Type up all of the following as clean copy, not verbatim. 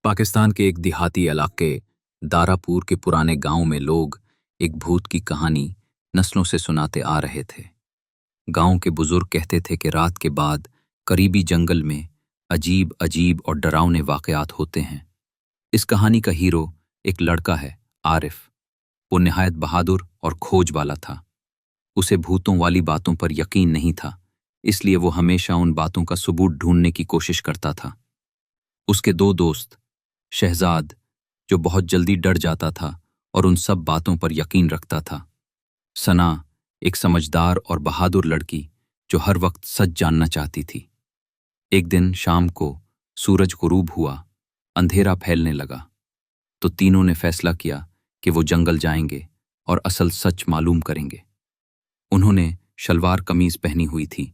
पाकिस्तान के एक देहाती इलाके दारापुर के पुराने गांव में लोग एक भूत की कहानी नस्लों से सुनाते आ रहे थे। गांव के बुजुर्ग कहते थे कि रात के बाद करीबी जंगल में अजीब अजीब और डरावने वाकयात होते हैं। इस कहानी का हीरो एक लड़का है, आरिफ। वो निहायत बहादुर और खोज वाला था। उसे भूतों वाली बातों पर यकीन नहीं था, इसलिए वो हमेशा उन बातों का सबूत ढूंढने की कोशिश करता था। उसके दो दोस्त, शहजाद, जो बहुत जल्दी डर जाता था और उन सब बातों पर यकीन रखता था। सना, एक समझदार और बहादुर लड़की जो हर वक्त सच जानना चाहती थी। एक दिन शाम को सूरज गुरूब हुआ, अंधेरा फैलने लगा, तो तीनों ने फैसला किया कि वो जंगल जाएंगे और असल सच मालूम करेंगे। उन्होंने शलवार कमीज पहनी हुई थी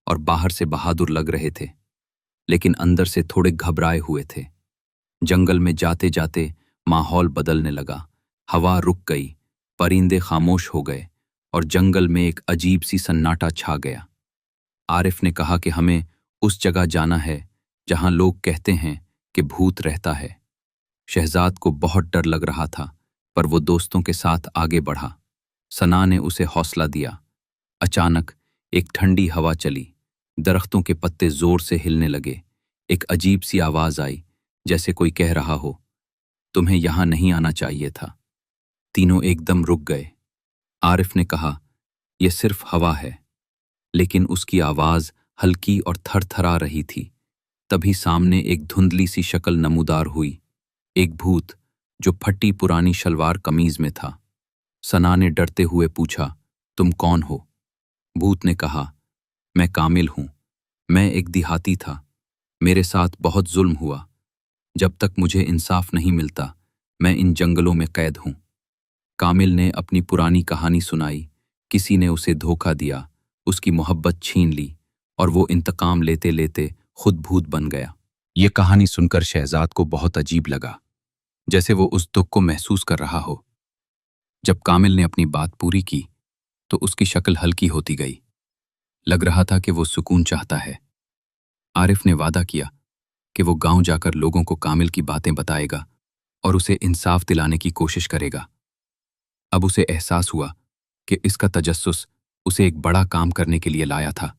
और बाहर से बहादुर लग रहे थे, लेकिन अंदर से थोड़े घबराए हुए थे। जंगल में जाते जाते माहौल बदलने लगा, हवा रुक गई, परिंदे खामोश हो गए और जंगल में एक अजीब सी सन्नाटा छा गया। आरिफ ने कहा कि हमें उस जगह जाना है जहां लोग कहते हैं कि भूत रहता है। शहजाद को बहुत डर लग रहा था, पर वो दोस्तों के साथ आगे बढ़ा। सना ने उसे हौसला दिया। अचानक एक ठंडी हवा चली, दरख्तों के पत्ते जोर से हिलने लगे। एक अजीब सी आवाज आई, जैसे कोई कह रहा हो, तुम्हें यहां नहीं आना चाहिए था। तीनों एकदम रुक गए। आरिफ ने कहा, यह सिर्फ हवा है, लेकिन उसकी आवाज हल्की और थरथरा रही थी। तभी सामने एक धुंधली सी शक्ल नमूदार हुई, एक भूत जो फटी पुरानी शलवार कमीज में था। सना ने डरते हुए पूछा, तुम कौन हो? भूत ने कहा, मैं कामिल हूं। मैं एक देहाती था। मेरे साथ बहुत जुल्म हुआ। जब तक मुझे इंसाफ नहीं मिलता, मैं इन जंगलों में कैद हूं। कामिल ने अपनी पुरानी कहानी सुनाई। किसी ने उसे धोखा दिया, उसकी मोहब्बत छीन ली और वो इंतकाम लेते लेते खुद भूत बन गया। ये कहानी सुनकर शहजाद को बहुत अजीब लगा, जैसे वो उस दुख को महसूस कर रहा हो। जब कामिल ने अपनी बात पूरी की तो उसकी शक्ल हल्की होती गई। लग रहा था कि वो सुकून चाहता है। आरिफ ने वादा किया कि वो गांव जाकर लोगों को कामिल की बातें बताएगा और उसे इंसाफ दिलाने की कोशिश करेगा। अब उसे एहसास हुआ कि इसका तजस्सुस उसे एक बड़ा काम करने के लिए लाया था।